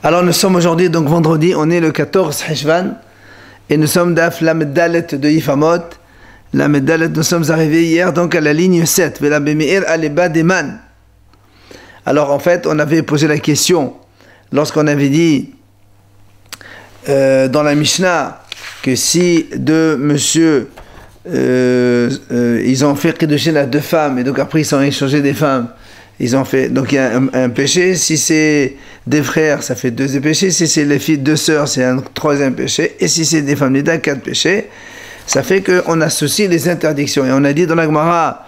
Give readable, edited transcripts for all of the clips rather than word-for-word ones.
Alors nous sommes aujourd'hui, donc vendredi, on est le 14 Heshvan, et nous sommes d'Af la Meddalet de Yifamot. La Meddalet, nous sommes arrivés hier donc à la ligne 7, Vela Bemeir Aleba Deman. Alors en fait, on avait posé la question, lorsqu'on avait dit dans la Mishnah, que si deux monsieur, ils ont fait Kiddushin à deux femmes, et donc après ils ont échangé des femmes, ils ont fait, donc il y a un péché. Si c'est des frères, ça fait deux péchés. Si c'est les filles, deux sœurs, c'est un troisième péché. Et si c'est des femmes d'État, quatre péchés. Ça fait qu'on associe les interdictions. Et on a dit dans la Gemara,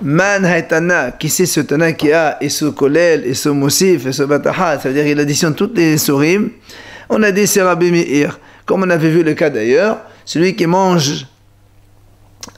Man haitana, qui c'est ce tana qui a, et ce kolel, et ce mosif, et ce bataha, ça veut dire qu'il additionne toutes les surim. On a dit c'est Rabbi Meir. Comme on avait vu le cas d'ailleurs, celui qui mange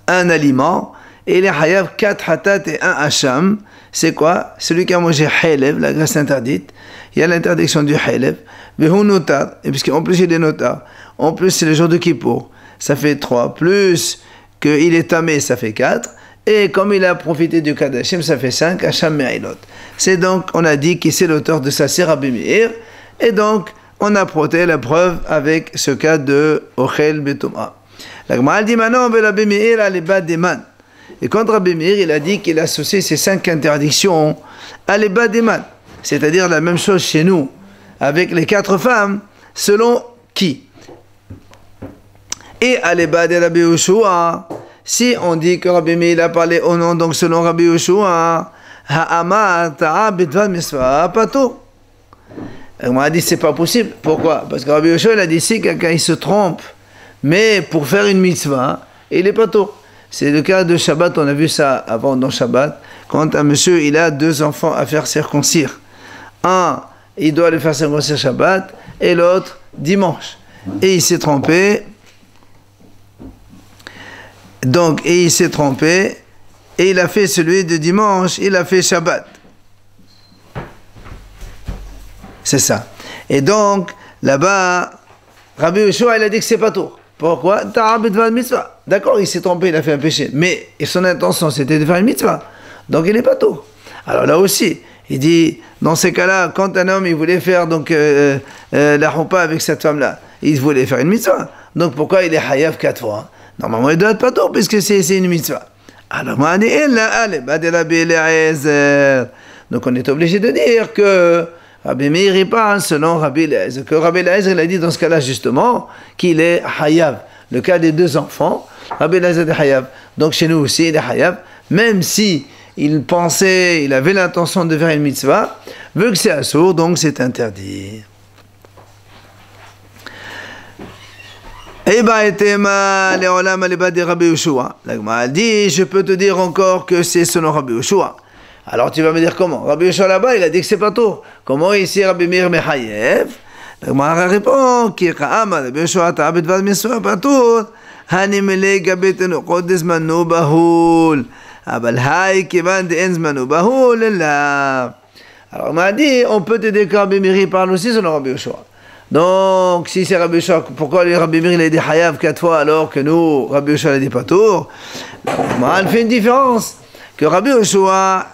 un aliment, et il est hayav 4 hatat et 1 hacham. C'est quoi? Celui qui a mangé halev, la graisse interdite. Il y a l'interdiction du halev. Vehu notar, et puisqu'en plus il est notar, en plus c'est le jour de Kippour, ça fait 3, plus qu'il est tamé, ça fait 4, et comme il a profité du Kadashim, ça fait 5, hacham me'ilot. C'est donc, on a dit qui c'est l'auteur de ça, c'est Rabbi Meir, et donc on a prêté la preuve avec ce cas de Ochel Betoma. La Gemara dit maintenant, Rabbi Meir a les bas des man. Et quand Rabbi Meir, il a dit qu'il associe ces 5 interdictions à l'Eba Deman, c'est-à-dire la même chose chez nous, avec les 4 femmes, selon qui? Et à l'Eba de Rabbi Yoshua, si on dit que Rabbi Meir a parlé au nom, donc selon Rabbi Yoshua, Ha'ama ta'a bidvad misva pato. On m'a dit c'est pas possible. Pourquoi? Parce que Rabbi Yoshua, il a dit si quelqu'un il se trompe, mais pour faire une mitzvah, il est pato. C'est le cas de Shabbat, on a vu ça avant dans Shabbat, quand un monsieur il a 2 enfants à faire circoncire. Un, il doit le faire circoncire Shabbat, et l'autre dimanche. Et il s'est trompé. Donc, et il s'est trompé, et il a fait celui de dimanche, il a fait Shabbat. C'est ça. Et donc, là-bas, Rabbi Yoshua, il a dit que c'est pas tout. Pourquoi? D'accord, il s'est trompé, il a fait un péché. Mais son intention, c'était de faire une mitzvah. Donc, il n'est pas tout. Alors là aussi, il dit, dans ces cas-là, quand un homme, il voulait faire donc, la choupa avec cette femme-là, il voulait faire une mitzvah. Donc, pourquoi il est hayav 4 fois? Normalement, il doit être pas tout, puisque c'est une mitzvah. Alors, on dit, donc, on est obligé de dire que Rabbi Meir il parle selon Rabbi Eliezer. Que Rabbi Eliezer il a dit dans ce cas-là justement qu'il est hayav. Le cas des 2 enfants, Rabbi Eliezer est hayav. Donc chez nous aussi il est hayav. Même si il pensait, il avait l'intention de faire une mitzvah, vu que c'est assour, donc c'est interdit. La Gemara dit, je peux te dire encore que c'est selon Rabbi Yoshua. Alors tu vas me dire comment? Rabbi Yoshua là-bas, il a dit que c'est pas tout. Comment ici Rabbi Meir mechayev? La Gemara répond, ki ka'ama Rabbi Yoshua ta'abit vad miswa patur, hanimele gabetenu kodes manu bahul, abal hay kivan de enzmanu bahul la. Alors on m'a dit, on peut te dire que Rabbi Meir parle aussi selon Rabbi Yoshua. Donc si c'est Rabbi Yoshua, pourquoi Rabbi Meir il a dit hayav 4 fois alors que nous Rabbi Yoshua il a dit patur? La Gemara fait une différence. Que Rabbi Yoshua,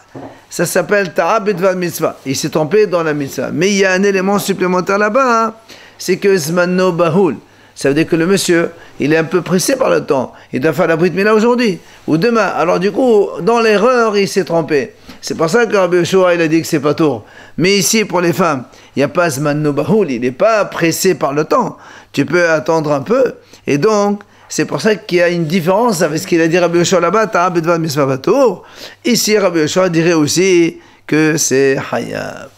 ça s'appelle Ta'abit Vad Mitzvah. Il s'est trompé dans la mitzvah. Mais il y a un élément supplémentaire là-bas, hein, c'est que Zmanno Bahul. Ça veut dire que le monsieur, il est un peu pressé par le temps. Il doit faire la Brit Mila aujourd'hui ou demain. Alors du coup, dans l'erreur, il s'est trompé. C'est pour ça que Rabbi Yoshua, il a dit que c'est pas tour. Mais ici, pour les femmes, il n'y a pas Zmanno Bahul. Il n'est pas pressé par le temps. Tu peux attendre un peu. Et donc, c'est pour ça qu'il y a une différence avec ce qu'il a dit Rabbi Yoshua là-bas, Ta'abit Vad Misva Patur. Ici, Rabbi Yoshua dirait aussi que c'est Hayav.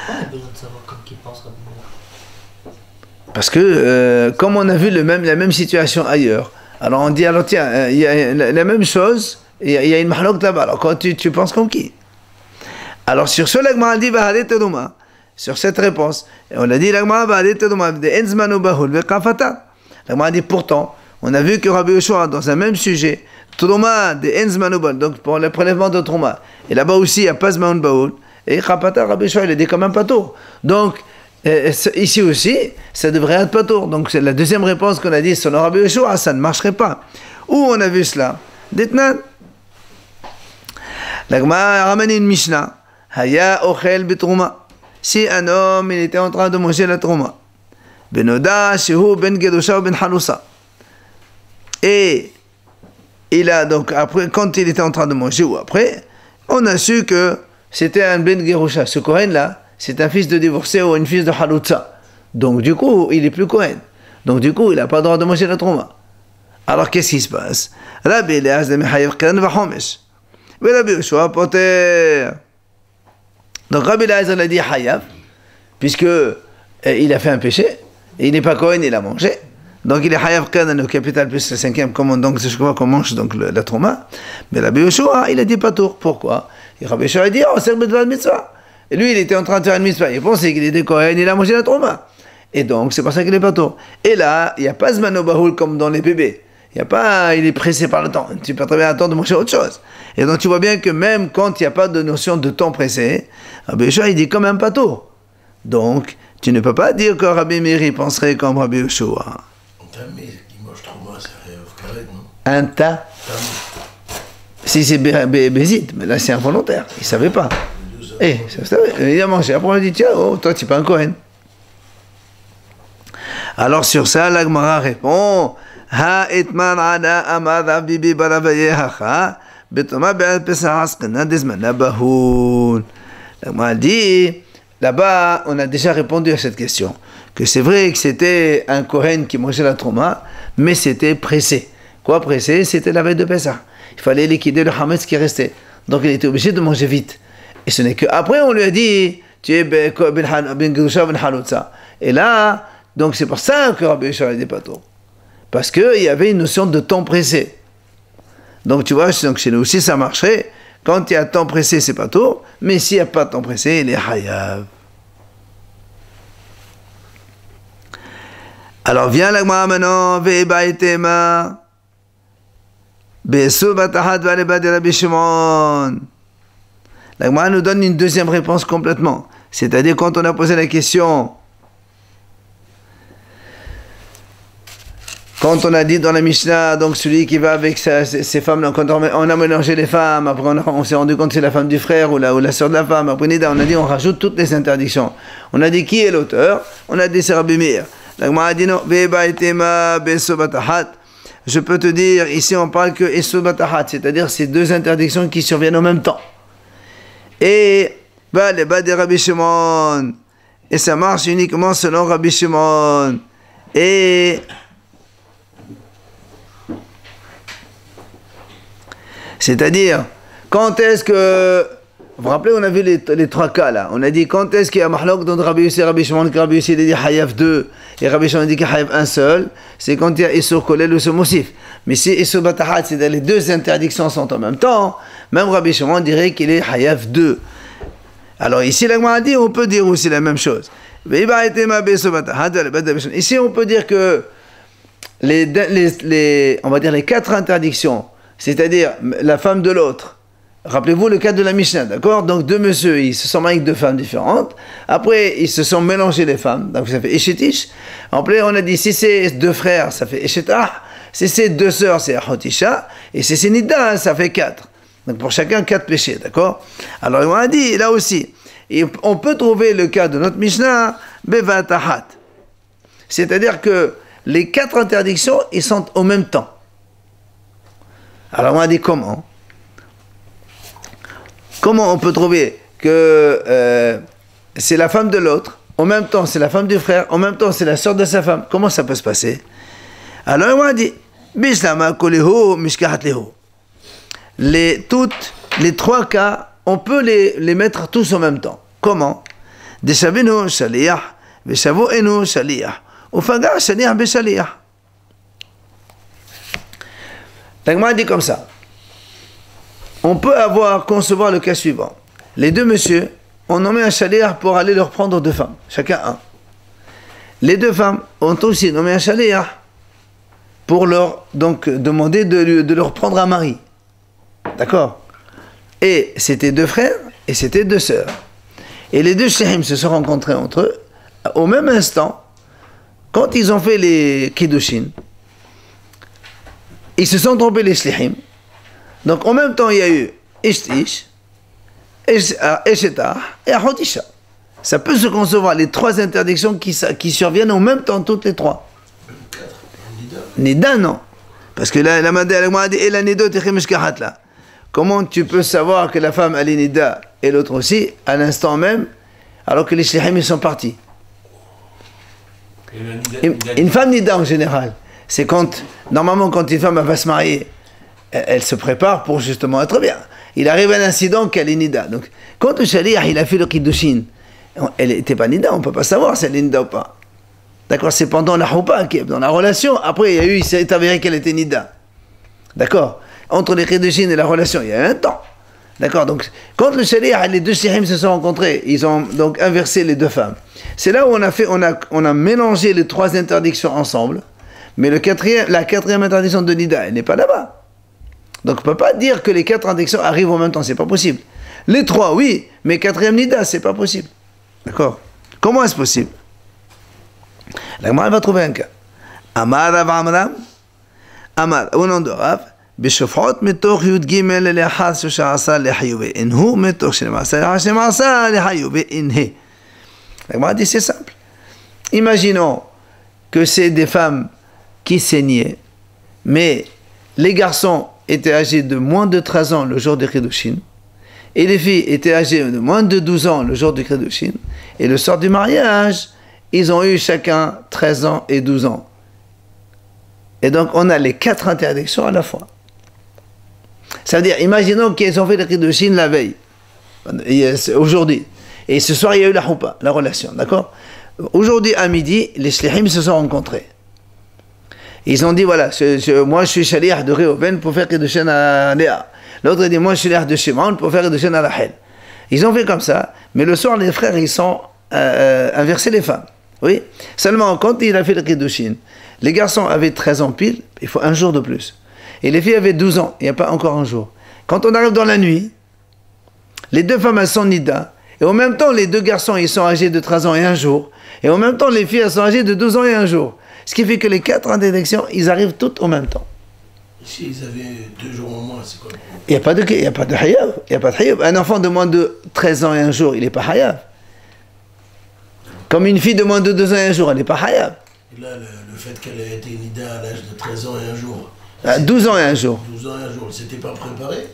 On a besoin de savoir comme qui pense Rabbi Meir. Parce que, comme on a vu la même situation ailleurs, alors on dit, alors tiens, il y a la même chose, il y a une mahlok là-bas, alors quand tu penses comme qui? Alors sur ce, l'Agmara dit, Bahale Teduma, sur cette réponse, on a dit, l'Agmara Bahale Teduma, de Enzmanu Bahul, Vekafata. La Gemara dit pourtant, on a vu que Rabbi Yoshua, dans un même sujet, Trouma de Enzmanubal, donc pour le prélèvement de Trouma, et là-bas aussi, il n'y a pas Zmaun Baoul, et Khapata, Rabbi Yoshua, il a dit quand même pas tour. Donc, ici aussi, ça devrait être pas tour. Donc, c'est la deuxième réponse qu'on a dit selon Rabbi Yoshua, ça ne marcherait pas. Où on a vu cela? Dites-nous. La Gemara a ramené une Mishnah, Haya Ochel Betrouma. si un homme il était en train de manger la trouma. Benoda, shehu, ben gedusha ou ben halousa. Et il a donc, après, quand il était en train de manger ou après, on a su que c'était un ben gerusha. Ce Kohen là, c'est un fils de divorcé ou une fille de halousa. Donc du coup, il est plus Kohen. Donc du coup, il n'a pas le droit de manger la trouma. Alors qu'est-ce qui se passe? Rabbi Eliezer mechayev ken vachomesh. Mais Rabbi Yoshua poter. Donc Rabbi Eliezer l'a dit hayav, puisque il a fait un péché, et il n'est pas Kohen, il a mangé. Donc il est hayav ken au capital plus le cinquième, donc c'est quoi qu'on mange donc la trouma. Mais Rabbi Yoshua, il a dit pas tour. Pourquoi? Et Rabbi Yoshua a dit oh c'est le mitzvah. Et lui il était en train de faire une mitzvah. Il pensait qu'il était Kohen, il a mangé la trouma. Et donc c'est pour ça qu'il est pas tour. Et là il n'y a pas zmano bahoul comme dans les bébés. Il est pressé par le temps. Tu peux très bien attendre de manger autre chose. Et donc tu vois bien que même quand il n'y a pas de notion de temps pressé, Rabbi Yoshua il dit quand même pas tour. Donc tu ne peux pas dire que Rabbi Meir penserait comme Rabbi Yoshua. Un tas. Si c'est Bézit, mais là c'est involontaire, il ne savait pas. Il a mangé, après on a dit tiens, oh, toi tu n'es pas un Kohen. Alors sur ça, la Gemara répond Ha-etman ana amad abibi baravayehacha betoma be'al pesach askena desmana bahoul. La Gemara dit là-bas, on a déjà répondu à cette question, que c'est vrai que c'était un Kohen qui mangeait la trouma, mais c'était pressé. Quoi pressé? C'était la veille de Pessah. Il fallait liquider le hametz qui restait. Donc il était obligé de manger vite. Et ce n'est qu'après on lui a dit, tu es ben gedusha ben halutza. Et là, donc c'est pour ça que Rabbi Yoshua a dit pas tôt. Parce qu'il y avait une notion de temps pressé. Donc tu vois, donc chez nous aussi ça marcherait. Quand il y a temps pressé, c'est pas tôt. Mais s'il n'y a pas de temps pressé, il est hayav. Alors viens la Gemara maintenant, ve'eba etema. Be'esu batahat v'aleba de Rabbi Shimon. La Gemara nous donne une deuxième réponse complètement. C'est-à-dire quand on a posé la question, quand on a dit dans la Mishnah, donc celui qui va avec ses femmes, donc quand on a mélangé les femmes, après on s'est rendu compte que c'est la femme du frère ou la sœur de la femme, après on a dit on rajoute toutes les interdictions. On a dit qui est l'auteur? On a dit c'est Rabbi Meir. La Gemara a dit non, ve'eba etema be'esu batahat. Je peux te dire, ici on parle que esu batahat, c'est-à-dire ces deux interdictions qui surviennent en même temps. Et les bas de Rabbi Shimon, et ça marche uniquement selon Rabbi Shimon. Et c'est-à-dire, quand est-ce que... Vous vous rappelez, on a vu les trois cas là. On a dit quand est-ce qu'il y a mahlok dans Rabbi Yossi et Rabbi Shimon, que Rabbi Yossi a dit hayav 2 et Rabbi Shimon a dit hayav un seul. C'est quand il y a Issur Kolel ou Issur Mosif. Mais si Issur Batahat, c'est les deux interdictions sont en même temps, même Rabbi Shimon dirait qu'il est hayav 2. Alors ici, la Gemara dit, on peut dire aussi la même chose. Ici, on peut dire que on va dire les quatre interdictions, c'est-à-dire la femme de l'autre. Rappelez-vous le cas de la Mishnah, d'accord? Donc deux messieurs, ils se sont mariés avec deux femmes différentes. Après, ils se sont mélangés les femmes, donc ça fait Eshetish. Après, on a dit si c'est deux frères, ça fait Eshetah. Si c'est deux sœurs, c'est Ahotisha. Et si c'est Nida, ça fait 4. Donc pour chacun 4 péchés, d'accord? Alors on a dit là aussi, on peut trouver le cas de notre Mishnah, Bevatahat. C'est-à-dire que les 4 interdictions, ils sont au même temps. Alors on a dit comment? Comment on peut trouver que c'est la femme de l'autre, en même temps c'est la femme du frère, en même temps c'est la sœur de sa femme? Comment ça peut se passer? Alors on a dit, toutes les 3 cas, on peut les mettre tous en même temps. Comment? Deshavinu shaliyah, veshavuenu shaliyah, ufaga shaliyah beshaliyah. La Gemara dit comme ça. On peut concevoir le cas suivant. Les deux messieurs ont nommé un shaliach pour aller leur prendre 2 femmes, chacun un. Les 2 femmes ont aussi nommé un shaliach pour leur demander de leur prendre un mari. D'accord? Et c'était 2 frères et c'était 2 sœurs. Et les 2 shlichim se sont rencontrés entre eux au même instant, quand ils ont fait les kiddushin. Ils se sont trompés les shlichim. Donc en même temps, il y a eu Ishtish, Eshetah et Ahotisha. Ça peut se concevoir, les trois interdictions qui surviennent en même temps, toutes les trois. Nida, non. Parce que là, la Nida, là. Comment tu peux savoir que la femme, elle est Nida et l'autre aussi, à l'instant même, alors que les Shlihim, ils sont partis? Une femme Nida en général, c'est quand, normalement, quand une femme elle va se marier, elle se prépare pour justement être bien. Il arrive un incident qu'elle est Nida. Donc, quand le Shaliah, il a fait le Kiddushin, elle n'était pas Nida, on ne peut pas savoir si elle est Nida ou pas. D'accord, c'est pendant la Houpa, dans la relation. Après, il s'est avéré qu'elle était Nida. D'accord, entre les Kiddushin et la relation, il y a un temps. D'accord, donc, quand le Shaliah et les deux Shihim se sont rencontrés, ils ont donc inversé les deux femmes. C'est là où on a mélangé les trois interdictions ensemble, mais la quatrième interdiction de Nida, elle n'est pas là-bas. Donc on ne peut pas dire que les quatre interdictions arrivent en même temps, c'est pas possible. Les trois, oui, mais quatrième Nida, c'est pas possible. D'accord? Comment est-ce possible? La Gemara va trouver un cas. Amar Rav Amram, Amar, au nom de Rav, בשופחות מתוך י"ג ל-11 שעשה לחיובי אינהו מתוך 12 לחיובי אינהה. La Gemara dit c'est simple. Imaginons que c'est des femmes qui saignaient, mais les garçons étaient âgés de moins de 13 ans le jour du Kiddushin, et les filles étaient âgées de moins de 12 ans le jour du Kiddushin, et le soir du mariage, ils ont eu chacun 13 ans et 12 ans. Et donc on a les quatre interdictions à la fois. Ça veut dire, imaginons qu'ils ont fait le Kiddushin la veille, aujourd'hui, et ce soir il y a eu la Houpa, la relation, d'accord? Aujourd'hui à midi, les Shlihim se sont rencontrés. Ils ont dit, voilà, moi je suis Shaliah de Réhouven pour faire Kiddushin à Léa. L'autre dit, moi je suis Shaliah de Shimon pour faire Kiddushin à Rachel. Ils ont fait comme ça, mais le soir les frères ils sont inversés les femmes. Oui. Seulement quand il a fait le Kiddushin, les garçons avaient 13 ans pile, il faut un jour de plus. Et les filles avaient 12 ans, il n'y a pas encore un jour. Quand on arrive dans la nuit, les deux femmes elles sont Nida, et en même temps les deux garçons ils sont âgés de 13 ans et un jour, et en même temps les filles elles sont âgées de 12 ans et un jour. Ce qui fait que les quatre interdictions, ils arrivent toutes en même temps. Si ils avaient 2 jours en moins, c'est quoi? Il n'y a pas de hayav. Il n'y a pas de hayav. Un enfant de moins de 13 ans et un jour, il n'est pas hayav. Comme une fille de moins de 2 ans et un jour, elle n'est pas hayav. Et là, le fait qu'elle ait été nida à l'âge de 13 ans et un jour. 12 ans et un jour. 12 ans et un jour, elle ne s'était pas préparée?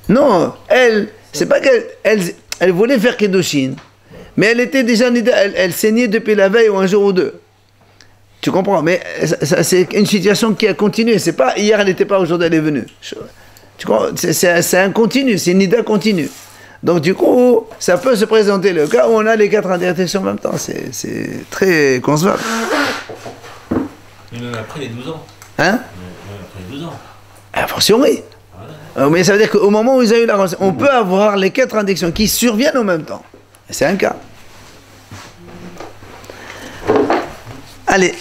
Non, c'est pas elle voulait faire Kiddushin, mais elle était déjà nida, elle saignait depuis la veille ou un jour ou deux. Tu comprends? Mais c'est une situation qui a continué. C'est pas hier elle n'était pas, aujourd'hui elle est venue. Tu comprends? C'est un continu, c'est une nida continue. Donc du coup, ça peut se présenter le cas où on a les quatre interdictions en même temps. C'est très concevable. Même après les 12 ans. Hein? Même après les 12 ans. A fortiori. Voilà. Mais ça veut dire qu'au moment où ils ont eu la relation, on peut avoir les quatre interdictions qui surviennent en même temps. C'est un cas. Allez,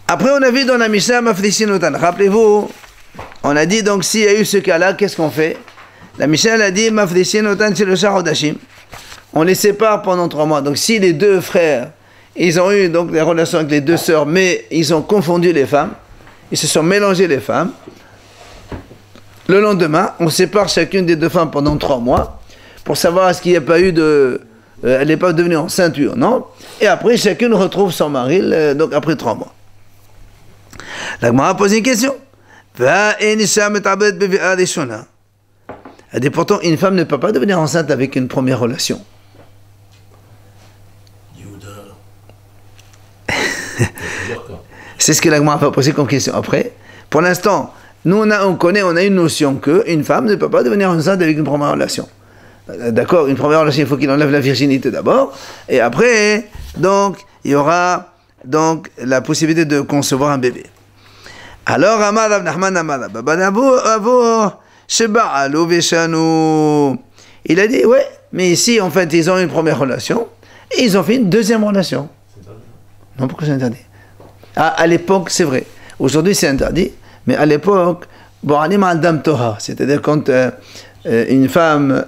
après on a vu dans la Mishnah Mafdishinotan. Rappelez-vous, on a dit donc s'il y a eu ce cas-là, qu'est-ce qu'on fait? La Mishnah elle a dit Mafdishinotan chez le Shahodashim. On les sépare pendant 3 mois. Donc si les deux frères, ils ont eu donc des relations avec les deux sœurs, mais ils ont confondu les femmes, ils se sont mélangés les femmes. Le lendemain, on sépare chacune des deux femmes pendant 3 mois pour savoir est-ce qu'il n'y a pas eu de... elle n'est pas devenue enceinte ou non. Et après, chacune retrouve son mari, donc après 3 mois. La Gemara a posé une question. Elle dit pourtant, une femme ne peut pas devenir enceinte avec une première relation. C'est ce que la Gemara va poser comme question. Après, pour l'instant, nous on connaît, on a une notion qu'une femme ne peut pas devenir enceinte avec une première relation. D'accord, une première relation, il faut qu'il enlève la virginité d'abord, et après, donc, il y aura donc la possibilité de concevoir un bébé. Alors, Amar Rav Nachman Amar il a dit, ouais, mais ici, en fait, ils ont eu une première relation, et ils ont fait une deuxième relation. Non, pourquoi c'est interdit? À l'époque, c'est vrai. Aujourd'hui, c'est interdit, mais à l'époque, c'est-à-dire quand une femme,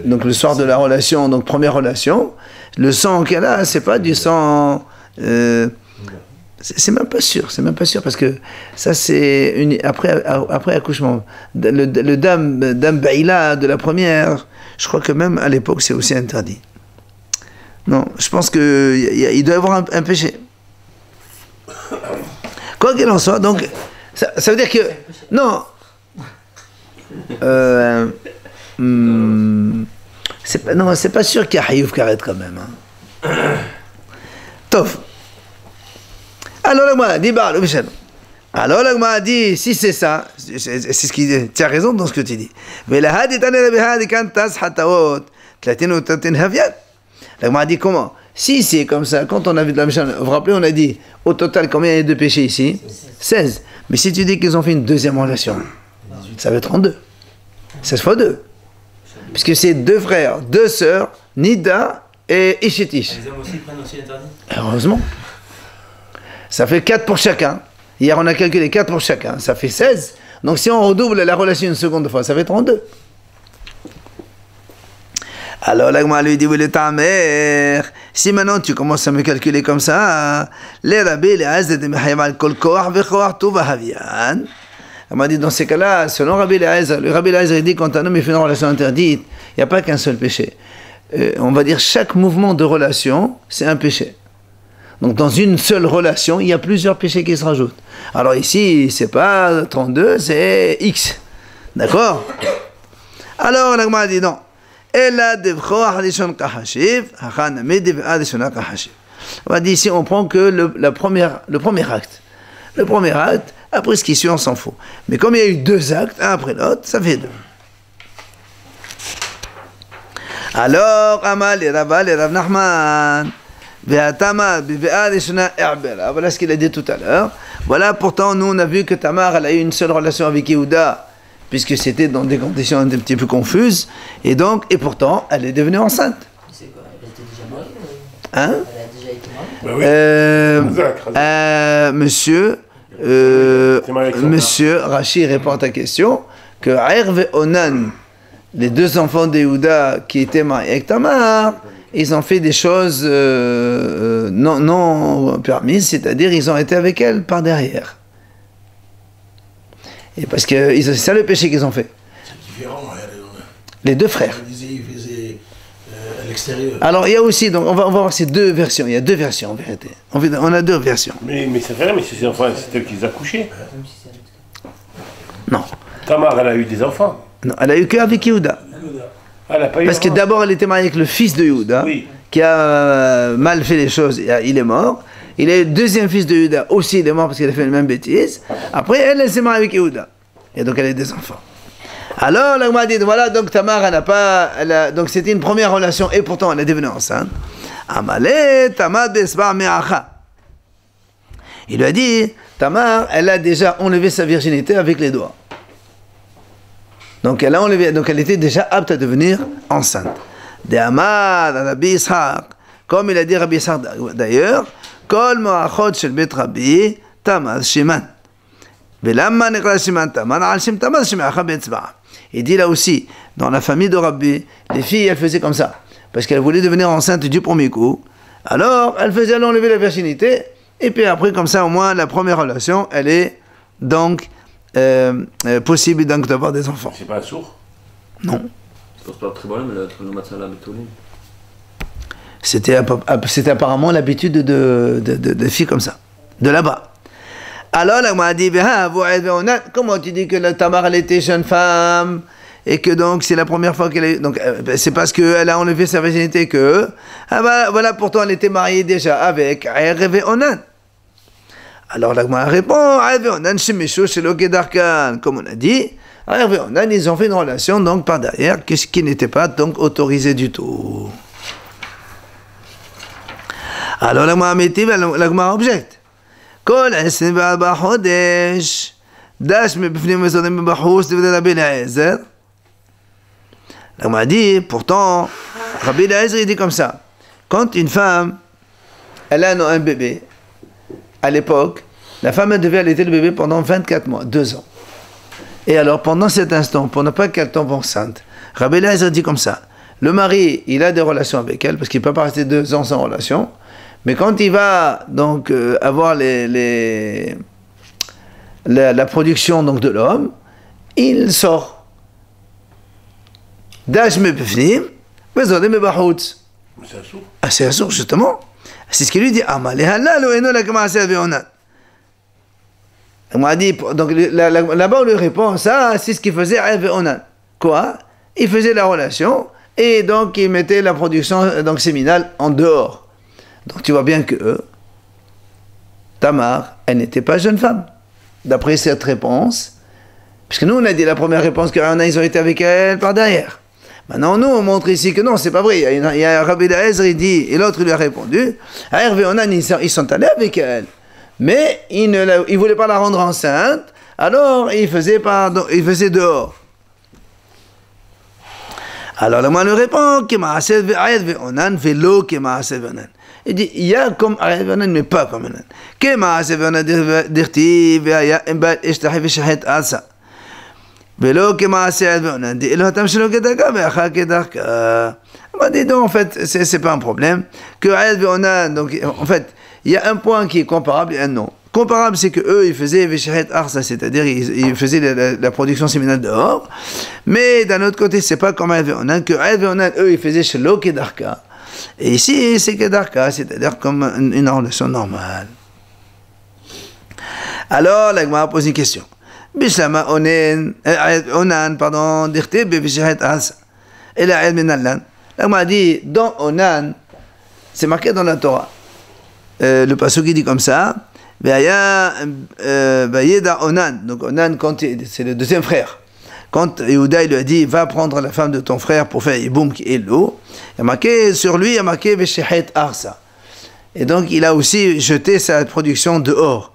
donc le soir de la relation, donc première relation, le sang qu'elle a, c'est pas du sang, c'est même pas sûr, parce que ça c'est après accouchement. Le dame Baïla de la première, je crois que même à l'époque c'est aussi interdit. Non, je pense qu'il doit y avoir un péché. Quoi qu'il en soit, donc, ça veut dire que... Non. C'est pas sûr qu'il y a Hayouf Karet quand même. Hein. Tof. Alors, la Gemara dit, alors la Gemara dit, si c'est ça, c'est ce qui dit, tu as raison dans ce que tu dis. Mais la Hadi Tanela Bihadi Kantas Hataot, Tlatino Tatin Haviat. La Gemara dit comment? Si c'est comme ça, quand on a vu de la Mishnah, vous vous rappelez, on a dit, au total, combien il y a de péchés ici? 16. Mais si tu dis qu'ils ont fait une deuxième relation, ça fait 32. 16 fois 2. Puisque c'est 2 frères, 2 sœurs, Nida et Ishetish. Les hommes aussi prennent aussi l'interdit. Heureusement. Ça fait 4 pour chacun. Hier, on a calculé 4 pour chacun. Ça fait 16. Donc si on redouble la relation une seconde fois, ça fait 32. Alors l'agma lui dit, oui, le tamer, si maintenant tu commences à me calculer comme ça, les rabbis, les azd de Mehayamal kol koach vechoach tuva havian. Elle m'a dit, dans ces cas-là, selon Rabbi Eliezer, le Rabbi Eliezer dit, quand un homme fait une relation interdite, il n'y a pas qu'un seul péché. On va dire, chaque mouvement de relation, c'est un péché. Donc dans une seule relation, il y a plusieurs péchés qui se rajoutent. Alors ici, c'est pas 32, c'est X. D'accord? Alors l'agma dit non. On va dire ici, on prend que le premier acte. Le premier acte, après ce qui suit, on s'en fout. Mais comme il y a eu 2 actes, un après l'autre, ça fait 2. Alors, Amal et Raval et Rav Nachman, voilà ce qu'il a dit tout à l'heure. Voilà, pourtant, nous, on a vu que Tamar, elle a eu une seule relation avec Yehuda, puisque c'était dans des conditions un petit peu confuses, et pourtant, elle est devenue enceinte. C'est quoi? Elle était déjà mariée? Hein? Elle a déjà été mariée? Monsieur Rachi répond à ta question, que Herve et Onan, les 2 enfants d'Yehuda qui étaient mariés avec Tamar, ils ont fait des choses non permises, c'est-à-dire ils ont été avec elle par derrière. Et parce que c'est ça le péché qu'ils ont fait. C'est différent. Les 2 frères. Ils faisaient à l'extérieur. Alors il y a aussi, donc on va voir ces 2 versions. Il y a 2 versions en vérité. On a 2 versions. Mais c'est vrai, mais c'est enfin, c'est elle qui les a couchés. Même si c'est Non. Tamar, elle a eu des enfants. Non, elle a eu qu'avec Yehuda. Elle a pas eu Parce que d'abord elle était mariée avec le fils de Yehuda, oui, qui a mal fait les choses, il est mort. Il est le 2e fils de Yehuda, aussi il est mort parce qu'il a fait la même bêtise. Après elle s'est mariée avec Yehuda. Et donc elle a des enfants. Alors la Gemara dit, voilà, donc Tamar, donc c'était une première relation et pourtant elle est devenue enceinte. Amalé, Tamar besbar me'acha. Il lui a dit, Tamar, elle a déjà enlevé sa virginité avec les doigts. Donc elle a enlevé, donc elle était déjà apte à devenir enceinte. De Amar, Rabbi Ishaq, comme il a dit Rabbi Ishaq d'ailleurs, Kol mo'achot shel bet Rabbi, Tamar shiman. Velamma nekra shiman Tamar, al shim Tamar shime'acha be'etzba'a. Il dit là aussi, dans la famille de Rabbi, les filles, elles faisaient comme ça, parce qu'elles voulaient devenir enceintes du premier coup. Alors, elles faisaient enlever la virginité, et puis après, comme ça, au moins, la première relation, elle est donc possible donc d'avoir des enfants. c'est pas un sourd. Non. C'était apparemment l'habitude de filles comme ça, de là-bas. Alors, là, on m'a dit, comment tu dis que la Tamar, elle était jeune femme, et que donc c'est la première fois qu'elle est... Donc, c'est parce qu'elle a enlevé sa virginité que... Ah bah, voilà, pourtant, elle était mariée déjà avec Hervé Onan. Alors, la Gemara répond, Hervé Onan, Shemesho, Shelokedarkan. Comme on a dit, Hervé Onan, ils ont fait une relation, donc, par derrière, qui n'était pas, donc, autorisé du tout. Alors, la Gemara objecte. כל 24 חודש, דש מבפנים ומסודים מבחוץ, דברי רבי אליעזר. On m'a dit, pourtant, Rabbi Eliezer, il dit comme ça. Quand une femme, elle a un bébé, à l'époque, la femme, elle devait allaiter le bébé pendant 24 mois, 2 ans. Et alors, pendant cet instant, pour ne pas qu'elle tombe enceinte, Rabbi Eliezer dit comme ça. Le mari, il a des relations avec elle, parce qu'il ne peut pas rester 2 ans sans relation. Mais quand il va donc avoir la production donc de l'homme, il sort. Dash me bifnim, vezodem me bahoutz. Mais c'est un sourd. Ah, c'est assour, justement. C'est ce qu'il lui dit. On m'a dit, donc là-bas on lui répond, ça, c'est ce qu'il faisait à Onan. Quoi? Il faisait la relation, et donc il mettait la production donc, séminale en dehors. Donc tu vois bien que Tamar, elle n'était pas jeune femme. D'après cette réponse, puisque nous on a dit la première réponse qu'ils ont été avec elle par derrière. Maintenant nous on montre ici que non, c'est pas vrai. Il y a Rabbi Eliezer, il dit, et l'autre lui a répondu, à Hervé Onan, ils sont allés avec elle. Mais il ne voulait pas la rendre enceinte, alors il faisait dehors. Alors le moine lui répond, il dit, il y a comme Ayed Onan, mais pas comme Onan. Il m'a dit, donc en fait, c'est pas un problème. Que Ayed Onan, donc en fait, il y a un point qui est comparable et un non. Comparable, c'est que eux, ils faisaient Veshahet Arsa, c'est-à-dire ils faisaient la production séminale dehors. Mais d'un autre côté, c'est pas comme Ayed Onan, que Ayed Onan, eux, ils faisaient Shelo Kedarka. Et ici, c'est Kedarka, c'est-à-dire comme une relation normale. Alors, la Gemara pose une question. Bishlama Onan, pardon, Dirte Veshahet Arsa. Et la Ayed Menallan. La Gemara dit, dans Onan, c'est marqué dans la Torah. Le passage qui dit comme ça, Onan, donc Onan, c'est le deuxième frère. Quand Yehuda lui a dit, va prendre la femme de ton frère pour faire Yiboum qui est l'eau, il y a marqué sur lui, il y a marqué Veshehet Arsa. Et donc il a aussi jeté sa production dehors.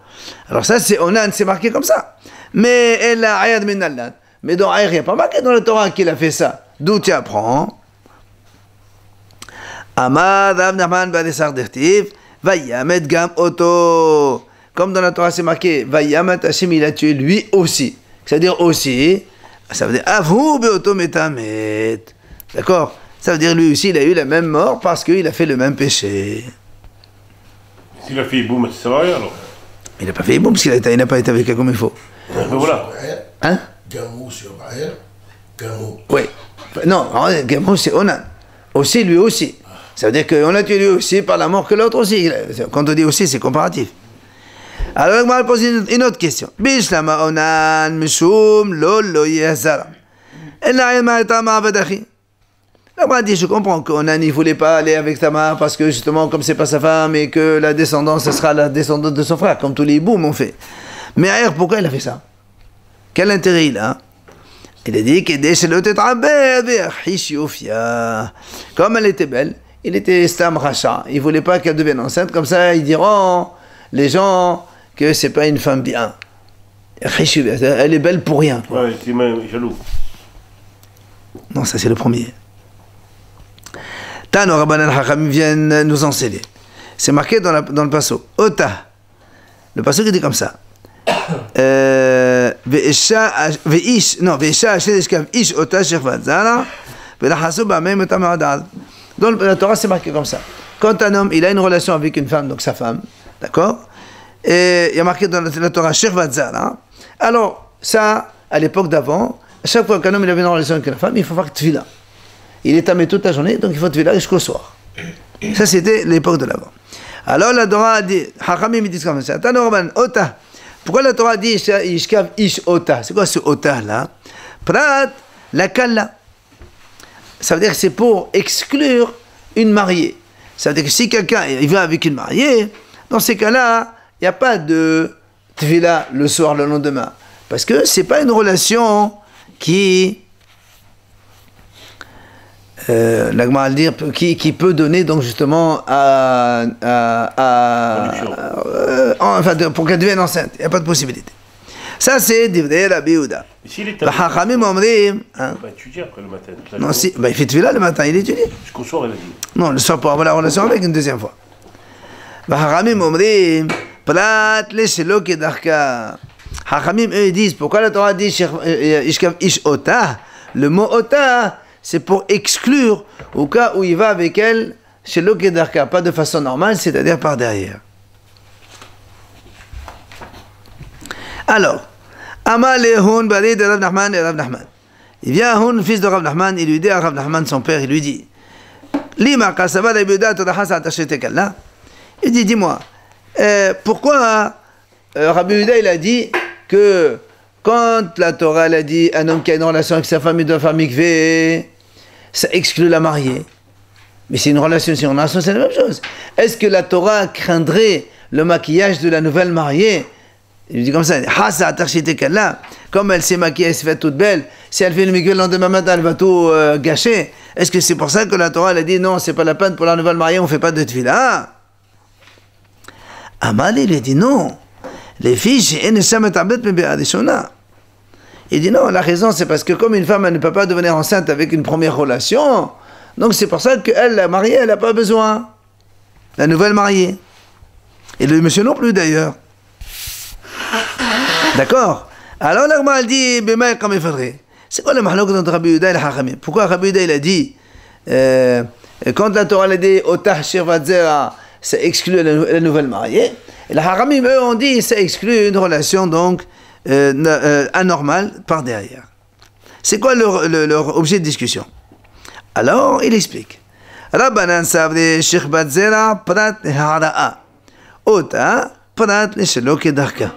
Alors ça c'est Onan, c'est marqué comme ça. Mais elle a Ayad Minallan. Mais dans Ayad, il n'y a pas marqué dans le Torah qu'il a fait ça. D'où tu apprends? Amad Rav Nachman bar Isar Dirtiv. Vayamet gam oto. Comme dans la Torah c'est marqué, Vayamet Hashem, il a tué lui aussi. C'est-à-dire aussi, ça veut dire Avou beoto metamet. D'accord? Ça veut dire lui aussi, il a eu la même mort parce qu'il a fait le même péché. S'il a fait Iboum, ça va rien alors? Il n'a pas fait Iboum parce qu'il n'a pas été avec elle comme il faut. Ben voilà. Hein? Gamou sur Baer, Gamou. Oui. Non, Gamou c'est Onan. Aussi, lui aussi. Ça veut dire qu'on l'a tué lui aussi par la mort que l'autre aussi. Quand on dit aussi, c'est comparatif. Alors, on va poser une autre question. Bishlama onan mishum lolo yezara. Elle n'a pas ma'avadachi. On m'a dit, je comprends qu'Onan ne voulait pas aller avec Tamar parce que justement, comme c'est pas sa femme et que la descendance, ce sera la descendance de son frère, comme tous les hiboum ont fait. Mais ailleurs, pourquoi il a fait ça? Quel intérêt il a? Il a dit que comme elle était belle, il était Stam Racha, il ne voulait pas qu'elle devienne enceinte, comme ça ils diront, les gens, que c'est pas une femme bien. Elle est belle pour rien. Ouais, c'est même jaloux. Non, ça c'est le premier. Tano Rabbanan Hachamim viennent nous enseigner. C'est marqué dans le passo. Ota. Le passo qui dit comme ça. Dans la Torah, c'est marqué comme ça. Quand un homme, il a une relation avec une femme, donc sa femme, d'accord? Et il y a marqué dans la Torah, Shirvatzara. Alors, ça, à l'époque d'avant, à chaque fois qu'un homme il avait une relation avec une femme, il faut faire tefila. Il est tamé toute la journée, donc il faut tefila jusqu'au soir. Ça, c'était l'époque de l'avant. Alors, la Torah a dit, Hachamim, ils disent comme ça, Tano Rabban, Ota. Pourquoi la Torah dit, Yishkav Ish Ota? C'est quoi ce Ota là? Prat, la Kalla. Ça veut dire que c'est pour exclure une mariée. Ça veut dire que si quelqu'un il va avec une mariée, dans ces cas-là, il n'y a pas de tefila le soir, le lendemain. Parce que ce n'est pas une relation qui, qui peut donner donc justement enfin, pour qu'elle devienne enceinte. Il n'y a pas de possibilité. Ça, c'est Divrei Rabbi Yehuda. Hachamim omrim. Il va étudier après le matin. Non, si, il fait tefila le matin, il étudie. Jusqu'au soir, il a dit. Non, le soir pour avoir la relation avec une deuxième fois. Hachamim omrim. Prat le shelo kedarka. Hachamim, eux, ils disent, pourquoi la Torah dit Ishkav Ish Ota? Le mot Ota, c'est pour exclure au cas où il va avec elle shelo kedarka, pas de façon normale, c'est-à-dire par derrière. Alors, Amal et Hun Bari de Rav Nachman et Rav Nachman. Il vient à Hun, fils de Rav Nachman, il lui dit à Rav Nachman, son père, il lui dit, Lima kasaba Rabbi Yehuda tadahas atashete kalla. Il dit, dis-moi, pourquoi Rabbi Yehuda il a dit que quand la Torah elle a dit un homme qui a une relation avec sa famille doit faire mikvé, ça exclut la mariée. Mais c'est une relation, c'est la même chose. Est-ce que la Torah craindrait le maquillage de la nouvelle mariée? Il dit comme ça, comme elle s'est maquillée, elle s'est faite toute belle, si elle fait le mikvé le lendemain matin, elle va tout gâcher. Est-ce que c'est pour ça que la Torah elle a dit non, c'est pas la peine pour la nouvelle mariée, on ne fait pas de tefila? Amal il a dit non. Les filles, il dit non, la raison c'est parce que comme une femme elle ne peut pas devenir enceinte avec une première relation, donc c'est pour ça qu'elle, la mariée, elle n'a pas besoin. La nouvelle mariée. Et le monsieur non plus d'ailleurs. D'accord? Alors l'Agma elle dit, comme il faudrait. C'est quoi le mahlok entre Rabbi Yehuda et le Hachamim? Pourquoi Rabbi Yehuda il a dit, quand la Torah a dit, Otah shirvat zera, ça exclut la nouvelle mariée. Et les Haramim, eux, ont dit ça exclut une relation donc anormale par derrière. C'est quoi leur objet de discussion? Alors, il explique. Rabbanan savre shirvat zera prat hara'a. Ota prat shelo kedarka.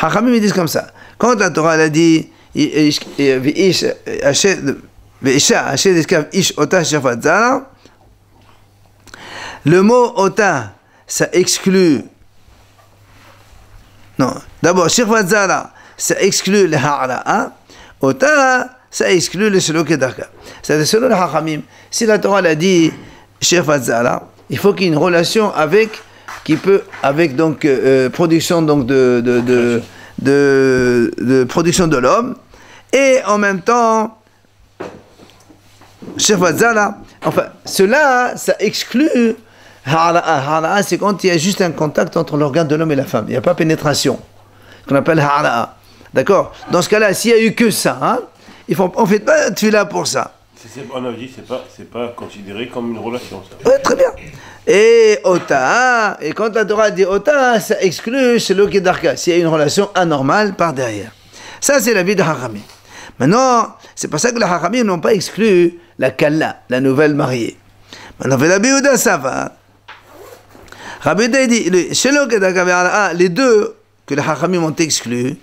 Haramim ils disent comme ça. Quand la Torah a dit Ve'isha asher eskav ish ota shirvat zera, le mot ota, ça exclut. Non, d'abord, shirvat zara, ça exclut le ha'ra'a. Ota, ça exclut le shelo kedarka. C'est-à-dire, selon le hachamim, si la Torah l'a dit shirvat zara, il faut qu'il y ait une relation avec donc production donc de production de l'homme, et en même temps shirvat zara. Enfin, cela, ça exclut. Hara'a, c'est quand il y a juste un contact entre l'organe de l'homme et la femme. Il n'y a pas pénétration. Ce qu'on appelle hara'a. D'accord? Dans ce cas-là, s'il n'y a eu que ça, hein, on ne fait pas de tefila pour ça. On a dit c'est pas considéré comme une relation, ça. Oui, très bien. Et ota, et quand la Torah dit ota, ça exclut shelo kedarka, s'il y a une relation anormale par derrière. Ça, c'est l'avis de Hachamim. Maintenant, c'est pour ça que les Hachamim n'ont pas exclu la kalla, la nouvelle mariée. Maintenant, Rabbi Yehuda, ça va. Rabbi Yehuda dit, les deux que les Hachamim ont exclus,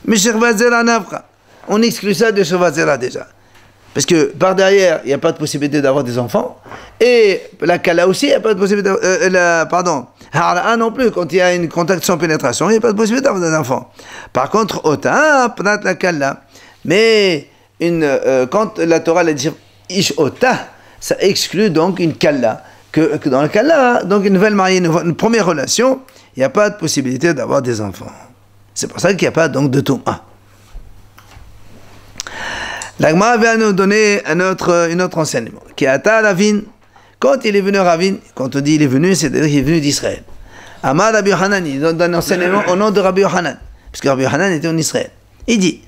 mais shirvat zera nafra, on exclut ça de shirvat zera déjà. Parce que par derrière, il n'y a pas de possibilité d'avoir des enfants, et la kala aussi, il n'y a pas de possibilité, hara'a non plus, quand il y a une contact sans pénétration, il n'y a pas de possibilité d'avoir des enfants. Par contre, ota, prat la kala, mais quand la Torah a dit ish ota, ça exclut donc une kalla. Que dans le kalla, donc une nouvelle mariée, une première relation, il n'y a pas de possibilité d'avoir des enfants. C'est pour ça qu'il n'y a pas donc de touma. L'Agma va nous donner un autre enseignement. Qui ata Ravin, quand il est venu Ravin, quand on dit il est venu, c'est-à-dire qu'il est venu d'Israël. Amar Rabbi Yohanan, il donne un enseignement au nom de Rabbi Yohanan, parce que Rabbi Yohanan était en Israël. Il dit,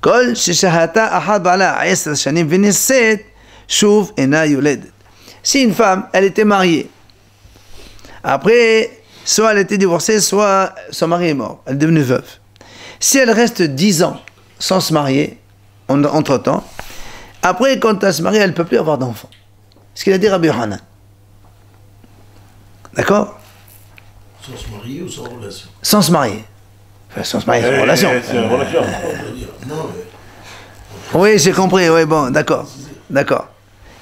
Kol sheshahata ahad bala 10 shanim v'nisset shuv ena yoledet. Si une femme, elle était mariée, après, soit elle était divorcée, soit son mari est mort, elle est devenue veuve. Si elle reste 10 ans sans se marier, entre-temps, après, quand elle se marie, elle ne peut plus avoir d'enfant. Ce qu'il a dit Rabbi Yohanan. D'accord? Sans se marier ou sans relation? Sans se marier. Enfin, sans se marier, sans relation. C'est une relation. Non, mais... Oui, j'ai compris, oui, bon, d'accord. D'accord.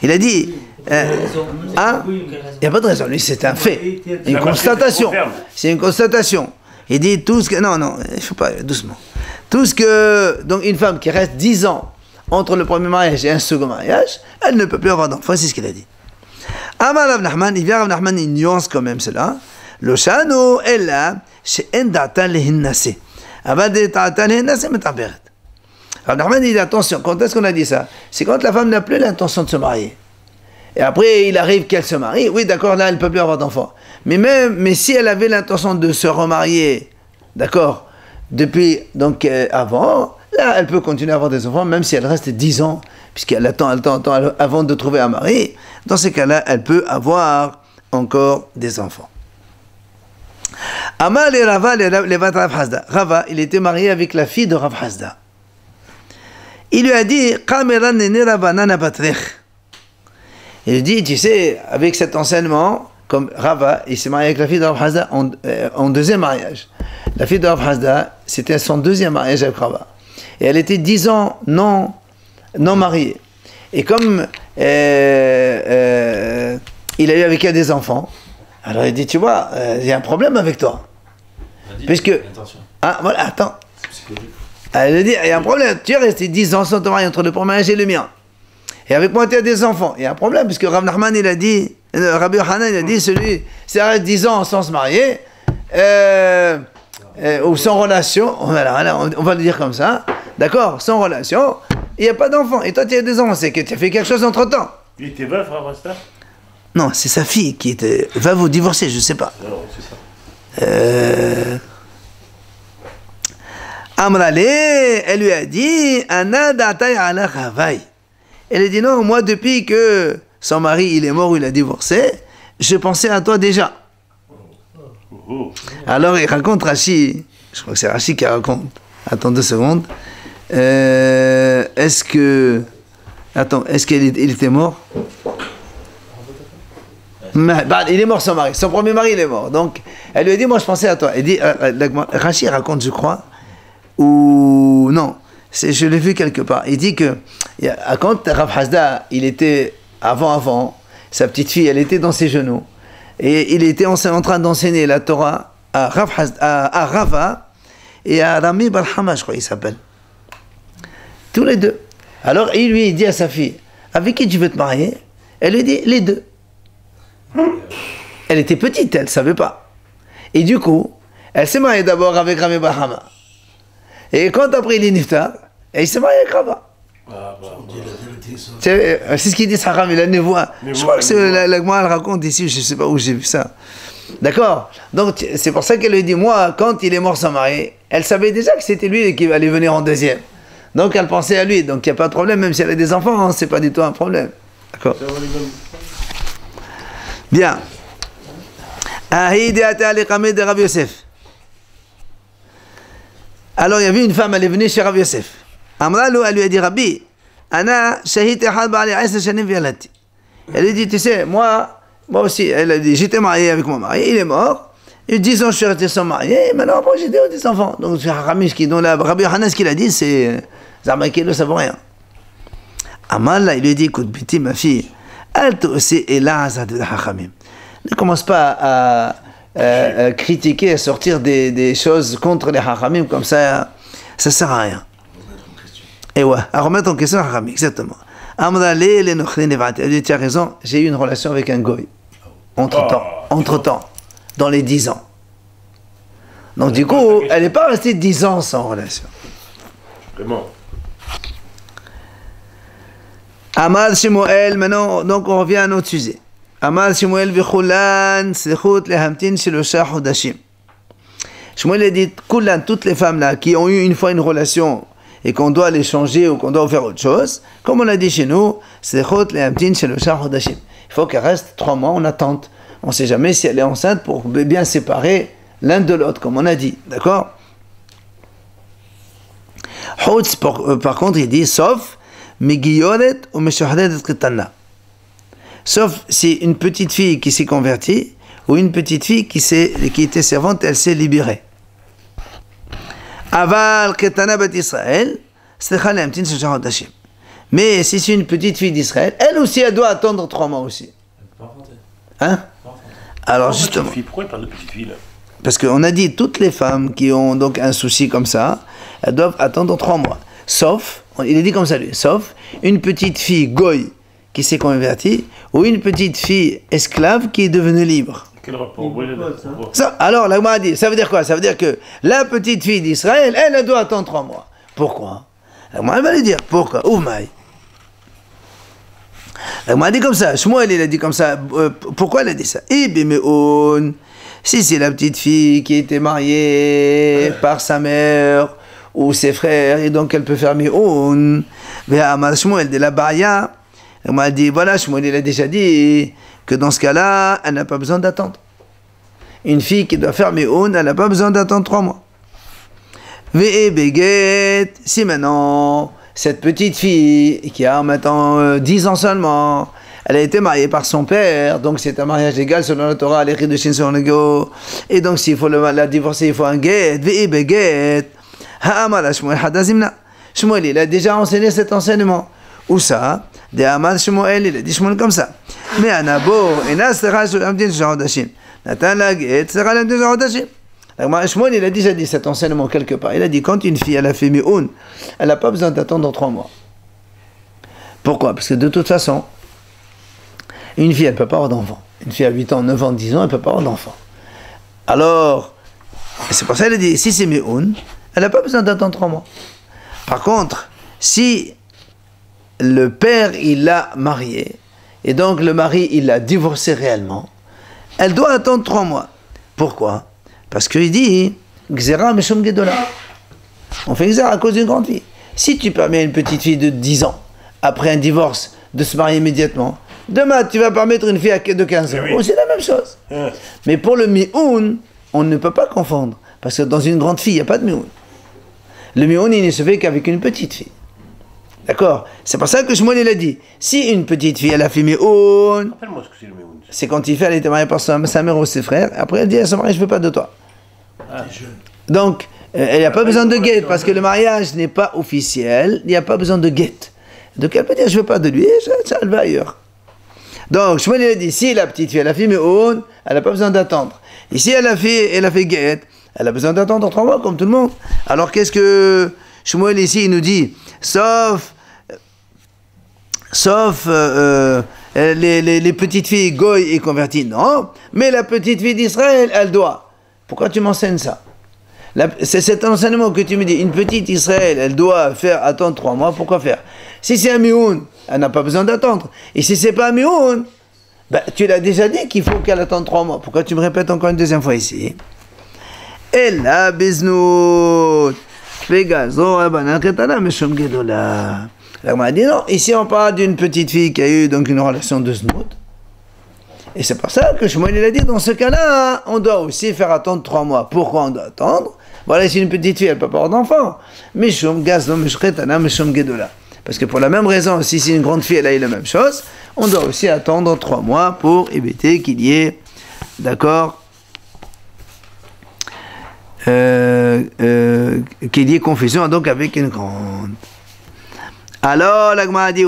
Il a dit... Hein? Il n'y a pas de raison, lui, c'est un fait. Une constatation. C'est une constatation. Il dit tout ce que... Non, il ne faut pas, doucement. Tout ce que... Donc, une femme qui reste 10 ans entre le premier mariage et un second mariage, elle ne peut plus avoir d'enfant, c'est ce qu'il a dit. Amar Rav Nachman, il vient Rav Nachman, il nuance quand même cela. Lo shano ella she'en da'ata lehinnase. Avad da'ata lehinnase metaberet. Rav Nachman dit attention, quand est-ce qu'on a dit ça? C'est quand la femme n'a plus l'intention de se marier. Et après, il arrive qu'elle se marie. Oui, d'accord, là, elle ne peut plus avoir d'enfant. Mais si elle avait l'intention de se remarier, d'accord, depuis, donc, avant, là, elle peut continuer à avoir des enfants, même si elle reste 10 ans, puisqu'elle attend avant de trouver un mari. Dans ces cas-là, elle peut avoir encore des enfants. Amal et Rava, Levat Rav Hasda. Rava, il était marié avec la fille de Rav Hasda. Il lui a dit, Kameran nene Ravanana batrech. Il dit, tu sais, avec cet enseignement, comme Rava, il s'est marié avec la fille de Rav Hasda en deuxième mariage. La fille de Rav Hasda, c'était son deuxième mariage avec Rava. Et elle était 10 ans non mariée. Et comme il a eu avec elle des enfants, alors il dit, tu vois, il y a un problème avec toi. Puisque... Attention. Ah, voilà, attends. C'est psychologique. Elle dit, il y a un problème. Tu es resté 10 ans sans te marier entre le premier mariage et le mien. Et avec moi, tu as des enfants. Il y a un problème, puisque Rav Nachman, il a dit, Rabbi Yochanan, il a dit, celui, s'il reste 10 ans sans se marier, ou sans relation, voilà, on va le dire comme ça, d'accord, sans relation, il n'y a pas d'enfant. Et toi, tu as des enfants, c'est que tu as fait quelque chose entre-temps. Il était veuf, Rav Hasda? Non, c'est sa fille qui était... Va vous divorcer, je ne sais pas. Non, c'est ça. Amrale, elle lui a dit, Ana da'atay ala chavay. Elle a dit, non, moi, depuis que son mari, il est mort, il a divorcé, je pensais à toi déjà. Alors, il raconte Rashi, je crois que c'est Rashi qui raconte. Attends 2 secondes. Est-ce qu'il était mort? Il est mort son mari. Son premier mari, il est mort. Donc, elle lui a dit, moi, je pensais à toi. Elle dit, Rashi raconte, je crois, ou non, je l'ai vu quelque part. Il dit que quand Rav Hasda, il était avant, sa petite fille, elle était dans ses genoux, et il était en train d'enseigner la Torah à Rava et à Rami Barhama, je crois il s'appelle. Tous les deux. Alors il lui dit à sa fille, avec qui tu veux te marier? Elle lui dit, les deux. Elle était petite, elle ne savait pas. Et du coup, elle s'est mariée d'abord avec Rami Barhama. Et quand après il est niftar, il s'est marié avec Rava. C'est ce qu'il dit Sahram, il a une voix. Je crois que c'est la Gemara, elle raconte ici, je ne sais pas où j'ai vu ça. D'accord? Donc c'est pour ça qu'elle lui dit, moi, quand il est mort sans mari, elle savait déjà que c'était lui qui allait venir en deuxième. Donc elle pensait à lui, donc il n'y a pas de problème, même si elle a des enfants, hein, c'est pas du tout un problème. D'accord? Bien. de Rabbi Yosef. Alors il y avait une femme, elle est venue chez Rabbi Yosef. Amralou, elle lui a dit, Rabbi, Ana shahid ehad ba'ali 10 shanim v'yalati. Elle lui dit, tu sais, moi aussi, elle a dit, j'étais mariée avec mon mari, il est mort, et 10 ans je suis resté sans marié, et maintenant après j'ai des enfants. Donc c'est Ramiski, donc Rabbi Yochanan, ce qu'il a dit, c'est Zarmakelo, ça vaut rien. Amal, là, il lui a dit, écoute, Biti, ma fille, elle te aussi est là, de Hachamim. Ne commence pas à critiquer, à sortir des choses contre les Hachamim, comme ça sert à rien. Et ouais, à remettre en question Hachamim, exactement. Elle dit, tu as raison, j'ai eu une relation avec un goy. Entre-temps, dans les 10 ans. Donc du coup, elle n'est pas restée 10 ans sans relation. Vraiment. Amal Shemuel, maintenant, donc on revient à notre sujet. Amal Shemuel v'chulan sechut lehamtin shelosha chodashim. Shemuel a dit, Kulan, toutes les femmes là qui ont eu une fois une relation et qu'on doit les changer ou qu'on doit faire autre chose, comme on a dit chez nous, sechut lehamtin shelosha chodashim. Il faut qu'elle reste 3 mois en attente. On ne sait jamais si elle est enceinte pour bien séparer l'un de l'autre, comme on a dit, d'accord? Hotz, par contre, il dit, sauf Megiyoret ou Meshahredet Ketana. Sauf si une petite fille qui s'est convertie ou une petite fille qui était servante, elle s'est libérée. Aval Ketana bat Israël, Slecha lehamtin shloshah chodashim. Mais si c'est une petite fille d'Israël, elle aussi, elle doit attendre 3 mois aussi. Hein? Alors justement. Pourquoi il parle de petite fille là? Parce qu'on a dit, toutes les femmes qui ont donc un souci comme ça, elles doivent attendre 3 mois. Sauf, il est dit comme ça lui, sauf une petite fille goy qui s'est convertie ou une petite fille esclave qui est devenue libre. Quel rapport? Ça, alors, la Gemara dit, ça veut dire quoi? Ça veut dire que la petite fille d'Israël, elle doit attendre 3 mois. Pourquoi? La Gemara va lui dire, pourquoi? Oumaï. La Gemara dit comme ça, Shmuel il a dit comme ça, pourquoi elle a dit ça? Si c'est la petite fille qui était mariée par sa mère ou ses frères, et donc elle peut faire mi'oun. Mais à Shmuel de la Baya, elle m'a dit, voilà, Shmuel il a déjà dit que dans ce cas-là, elle n'a pas besoin d'attendre. Une fille qui doit faire mi'oun, elle n'a pas besoin d'attendre 3 mois. Si maintenant, cette petite fille qui a maintenant 10 ans seulement, elle a été mariée par son père, donc c'est un mariage légal selon la Torah, les Chidushim sont légaux. Et donc s'il faut la divorcer, il faut un get, ve'ib get. Ha'amala Shmuel hadazimna. Shmuel, il a déjà enseigné cet enseignement. Où ça? De Amal Shmuel, il a dit Shmuel comme ça. Mais Anabo, Enas sera sur l'amdin Shahadashim. Nathan la get, sera l'amdin Shahadashim. Shmuel, il a déjà dit cet enseignement quelque part. Il a dit quand une fille, elle a fait mi'oun, elle n'a pas besoin d'attendre 3 mois. Pourquoi? Parce que de toute façon, une fille, elle ne peut pas avoir d'enfant. Une fille à 8 ans, 9 ans, 10 ans, elle ne peut pas avoir d'enfant. Alors, c'est pour ça qu'elle a dit, si c'est mi'oun, elle n'a pas besoin d'attendre 3 mois. Par contre, si le père, il l'a mariée, et donc le mari, il l'a divorcée réellement, elle doit attendre 3 mois. Pourquoi? Parce qu'il dit, Gzera Meshom Gedola. On fait Gzera à cause d'une grande fille. Si tu permets à une petite fille de 10 ans, après un divorce, de se marier immédiatement, demain, tu vas permettre une fille de 15 ans. Oui. Oh, c'est la même chose. Mais pour le mi'oun, on ne peut pas confondre. Parce que dans une grande fille, il n'y a pas de mi'oun. Le mi'oun, il ne se fait qu'avec une petite fille. D'accord? C'est pour ça que Shmuel, il a dit, si une petite fille, elle a fait mi'oun, Rappelle-moi ce que c'est le mi'oun. c'est quand il fait, elle était mariée par sa mère ou ses frères, après elle dit à son mari, je ne veux pas de toi. Donc, elle n'a pas besoin de guet, parce que le mariage n'est pas officiel, il n'y a pas besoin de guet. Donc elle peut dire, je ne veux pas de lui, elle va ailleurs. Donc, Shmuel, il a dit, si la petite fille, elle a fait mi'oun, elle n'a pas besoin d'attendre. Et si elle a fait guet, elle a besoin d'attendre 3 mois, comme tout le monde. Alors, qu'est-ce que Shmuel, ici, il nous dit? Sauf les petites filles goy et converties, non. Mais la petite fille d'Israël, elle doit. Pourquoi tu m'enseignes ça? C'est cet enseignement que tu me dis. Une petite Israël, elle doit attendre 3 mois. Pourquoi faire? Si c'est un mi'oun, elle n'a pas besoin d'attendre. Et si c'est pas un mi'oun, tu l'as déjà dit qu'il faut qu'elle attende 3 mois. Pourquoi tu me répètes encore une deuxième fois ici? Et là, bisnout. On m'a dit non, ici on parle d'une petite fille qui a eu donc une relation de znout. Et c'est pour ça que Shmuel il a dit, dans ce cas-là, on doit aussi faire attendre 3 mois. Pourquoi on doit attendre? Voilà, si une petite fille, elle ne peut pas avoir d'enfant. Parce que pour la même raison, si c'est une grande fille, elle a eu la même chose, on doit aussi attendre 3 mois pour éviter qu'il y ait, d'accord, qu'il y ait confusion donc avec une grande. Alors, l'Agma a dit,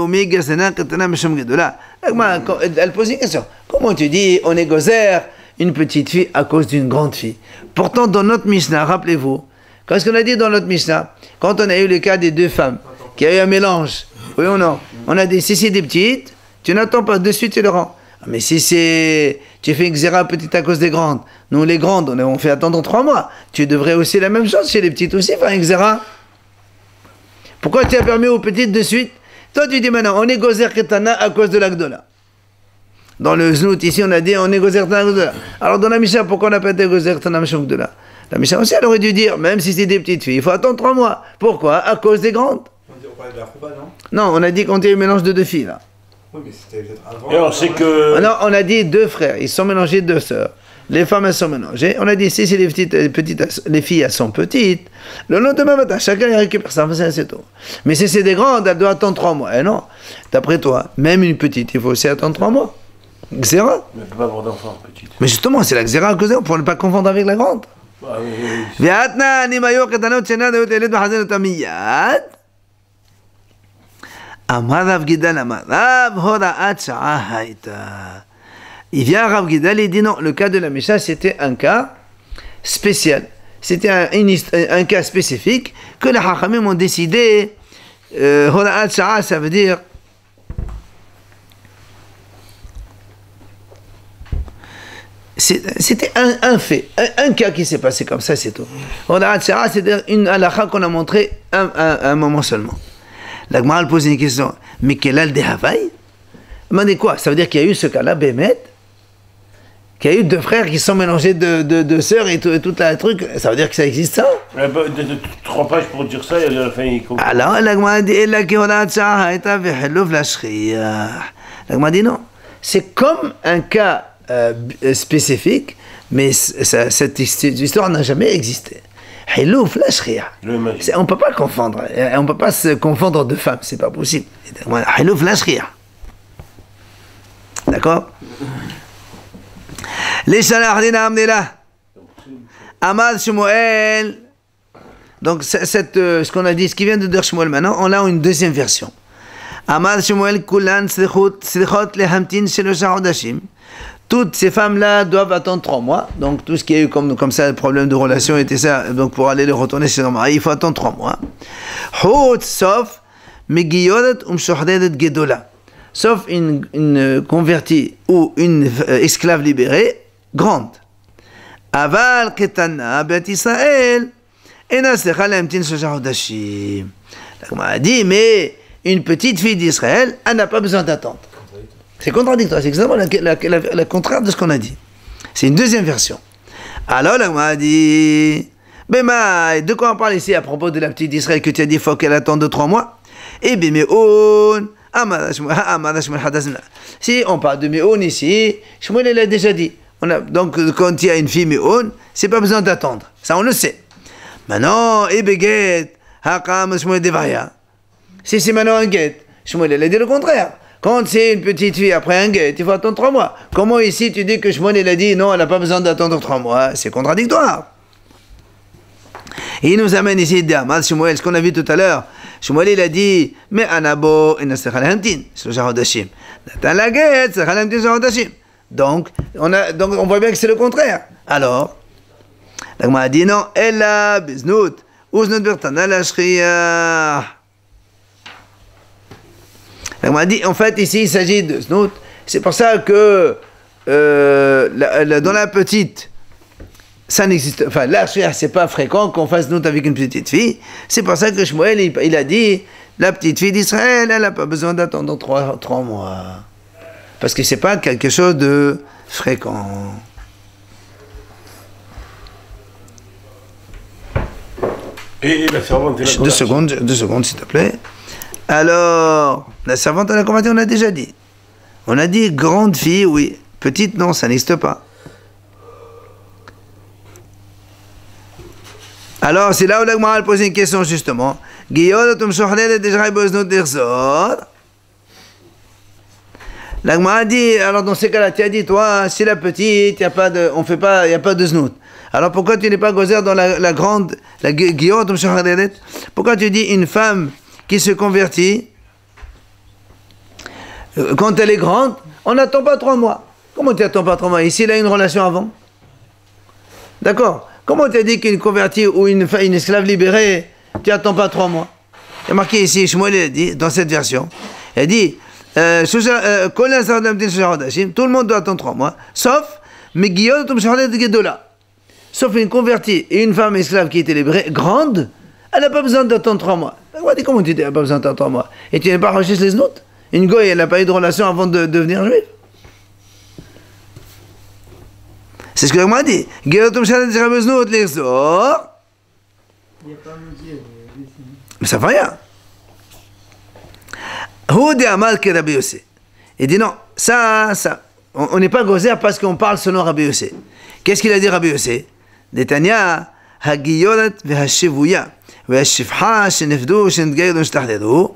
elle pose une question. Comment tu dis, on est gozer une petite fille à cause d'une grande fille? Pourtant, dans notre Mishnah, rappelez-vous, qu'est-ce qu'on a dit dans notre Mishnah? Quand on a eu le cas des 2 femmes, qui a eu un mélange, oui ou non? On a dit, si c'est des petites, tu n'attends pas, de suite tu le rends. Mais si tu fais une xéra petite à cause des grandes, nous les grandes, on fait attendre 3 mois. Tu devrais aussi la même chose chez les petites aussi, faire une xéra. Pourquoi tu as permis aux petites de suite? Toi tu dis maintenant, on est gozer ketana à cause de l'agdola. Dans le znout ici on a dit, on est gozer ketana à cause de l'agdola. Alors dans la Mishnah, pourquoi on n'a pas été gozer ketana de là? La Mishnah aussi elle aurait dû dire, même si c'est des petites filles, il faut attendre 3 mois. Pourquoi? À cause des grandes. On parlait de la choupa, non? Non, on a dit qu'on était un mélange de 2 filles là. Oui, mais c'était peut-être avant. Et on sait que. Non, on a dit 2 frères, ils sont mélangés 2 sœurs. Les femmes, elles sont mélangées. On a dit, si c'est les les filles, elles sont petites. Le lendemain matin, chacun y récupère ça, c'est tout. Mais si c'est des grandes, elles doivent attendre 3 mois. Eh non, d'après toi, même une petite, il faut aussi attendre 3 mois. Xéra. Mais elle ne peut pas avoir d'enfant, petite. Mais justement, c'est la xéra à cause pour ne pas confondre avec la grande. Ah oui. Il vient à Rav Gidal et dit non, le cas de la Mishnah c'était un cas spécial. C'était un cas spécifique que les Hachamim ont décidé. Hoda'at Sha'a, ça veut dire. C'était un fait, un cas qui s'est passé comme ça, c'est tout. Hoda'at Sha'a, c'est une halakha qu'on a montré un moment seulement. La Gemara pose une question. Mais quel est le Havaï? Demandez quoi? Ça veut dire qu'il y a eu ce cas-là, Bémet, qu'il y a eu 2 frères qui sont mélangés de sœurs et tout un truc. Ça veut dire que ça existe ça? 3 pages pour dire ça, et à la fin il comprend. Alors, la Gemara dit, la Gemara dit non. C'est comme un cas spécifique, mais cette histoire n'a jamais existé. Hilouf la shriya. On ne peut pas confondre. On ne peut pas se confondre de femmes, c'est pas possible. Hilouf la shriya. D'accord? Les Shalardina Amnela. Amad Shmuel. Donc, ce qu'on a dit, ce qui vient de dire Shmuel maintenant, on a une deuxième version. Amad Shmuel Kulan Slichot Lehamtin Shelosha Hodashim. Toutes ces femmes-là doivent attendre 3 mois. Donc, tout ce qui a eu comme ça, le problème de relation était ça. Donc, pour aller les retourner chez leur mari, il faut attendre 3 mois. Hot, sauf Megiyodet Shohdedet Gedola. Sauf une convertie ou une esclave libérée grande. Aval Ketana Bet Israël. Et on a dit, mais une petite fille d'Israël, elle n'a pas besoin d'attendre. C'est contradictoire, c'est exactement le contraire de ce qu'on a dit. C'est une deuxième version. Alors, on a dit, mais de quoi on parle ici à propos de la petite d'Israël que tu as dit, il faut qu'elle attende de 3 mois? Et bien, si on parle de Méon ici, Shmuel l'a déjà dit. Donc, quand il y a une fille Méon, c'est pas besoin d'attendre. Ça, on le sait. Maintenant, si c'est maintenant un guet, Shmuel a dit le contraire. Quand c'est une petite fille après un guet, il faut attendre 3 mois. Comment ici tu dis que Shmuel a dit non, elle n'a pas besoin d'attendre 3 mois? C'est contradictoire. Et il nous amène ici Amal Shmuel, ce qu'on a vu tout à l'heure. Shmuel il a dit, mais Anabo et Nasrhalhamtin, donc on voit bien que c'est le contraire. Alors, la Gemara a dit non, Ella biznut, uznut bertana la shriya. La Gemara a dit, en fait, ici, il s'agit de znout. C'est pour ça que dans la petite, ça n'existe, enfin, la shriya, c'est pas fréquent qu'on fasse znout avec une petite fille. C'est pour ça que Shmuel, il a dit, la petite fille d'Israël, elle n'a pas besoin d'attendre 3 mois. Parce que c'est pas quelque chose de fréquent. Et la servante, elle a 2 secondes, s'il te plaît. Alors, la servante à la convertie, on a déjà dit. On a dit grande fille, oui. Petite, non, ça n'existe pas. Alors, c'est là où la Gemara a posé une question, justement. La Gemara a dit, alors dans ces cas-là, tu as dit, toi, si la petite, il n'y a pas de znout. Alors pourquoi tu n'es pas gozer dans la grande, la guillot, pourquoi tu dis une femme qui se convertit, quand elle est grande, on n'attend pas 3 mois. Comment tu n'attends pas 3 mois? Ici, il a une relation avant. D'accord? Comment tu as dit qu'une convertie ou une esclave libérée, tu n'attends pas 3 mois? Il y a marqué ici, Shmuel a dit, dans cette version, il a dit, tout le monde doit attendre 3 mois, sauf sauf une convertie et une femme esclave qui était libérée, grande, elle n'a pas besoin d'attendre 3 mois. Comment tu dis elle n'a pas besoin d'attendre 3 mois? Et tu n'es pas recherché les notes? Une goye, elle n'a pas eu de relation avant de devenir juive. C'est ce que m'a dit. Mais ça fait rien. Il dit non, ça, on n'est pas gozer parce qu'on parle selon Rabbi Yossé. Qu'est-ce qu'il a dit Rabbi Yossé? Netanya, hagiyolet v'hashivuya, v'hashifha, shenefdu, shenetgaydu, shtahdedu,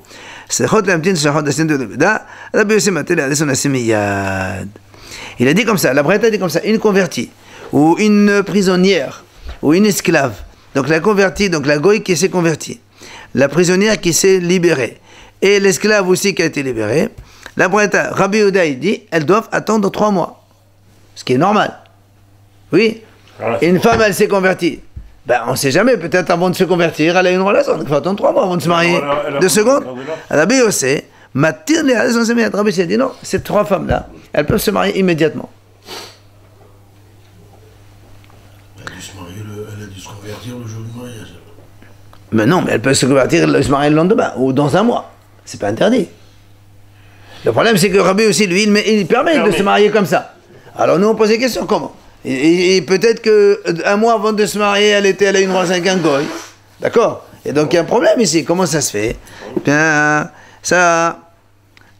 sechot lamtin, shachot asin de l'ebeda, Rabbi Yossé matel adeson asimiyad. Il a dit comme ça, la Braïta a dit comme ça, une convertie, ou une prisonnière, ou une esclave. Donc la convertie, donc la goy qui s'est convertie, la prisonnière qui s'est libérée, et l'esclave aussi qui a été libérée, la Braïta, Rabbi Yehuda, il dit, elles doivent attendre 3 mois. Ce qui est normal. Oui. Une femme, elle s'est convertie. Ben, on ne sait jamais, peut-être avant de se convertir, elle a une relation. Donc il faut attendre 3 mois avant de se marier. 2 secondes. Rabbi Yossé, Matir les Rabbi Yossé a dit non, ces 3 femmes-là, elles peuvent se marier immédiatement. Elle a dû se convertir le jour du mariage. Mais non, mais elles peuvent se convertir et se marier le lendemain, ou dans 1 mois. C'est pas interdit. Le problème, c'est que Rabbi aussi, lui, il permet de se marier comme ça. Alors nous, on pose des questions, comment? Et peut-être qu'un mois avant de se marier, elle a une relation avec un goy. D'accord? Et donc il y a un problème ici. Comment ça se fait? Bien, ça...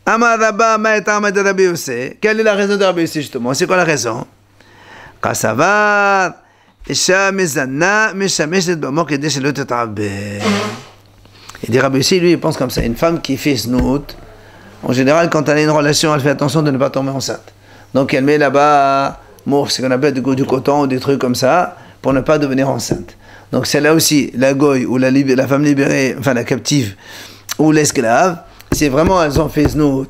Quelle est la raison de Rabbi Yossé, justement? C'est quoi la raison? Il dit Rabbi Yossé, lui, il pense comme ça. Une femme qui fait snout, En général, quand elle a une relation, elle fait attention de ne pas tomber enceinte. Donc elle met là-bas, ce qu'on appelle du coton ou des trucs comme ça, pour ne pas devenir enceinte. Donc c'est là aussi, la goy ou la femme libérée, enfin la captive ou l'esclave, c'est vraiment elles ont fait znout,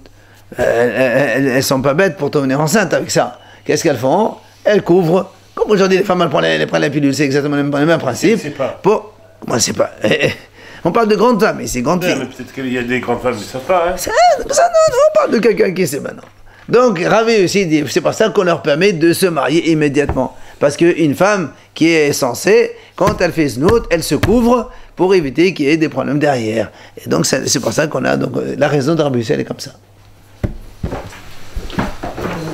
elles sont pas bêtes pour devenir enceinte avec ça. Qu'est-ce qu'elles font? Elles couvrent. Comme aujourd'hui les femmes elles prennent la pilule, c'est exactement le même principe. Moi je sais pas. On parle de grandes femmes, mais c'est grandes filles. Mais peut-être qu'il y a des grandes femmes qui ne savent pas. Hein. Ça, non, on parle de quelqu'un qui sait maintenant. Donc, Ravi aussi dit, c'est pour ça qu'on leur permet de se marier immédiatement. Parce qu'une femme qui est censée, quand elle fait znout, elle se couvre pour éviter qu'il y ait des problèmes derrière. Et donc, c'est pour ça qu'on a, donc, la raison d'Arbusel est comme ça.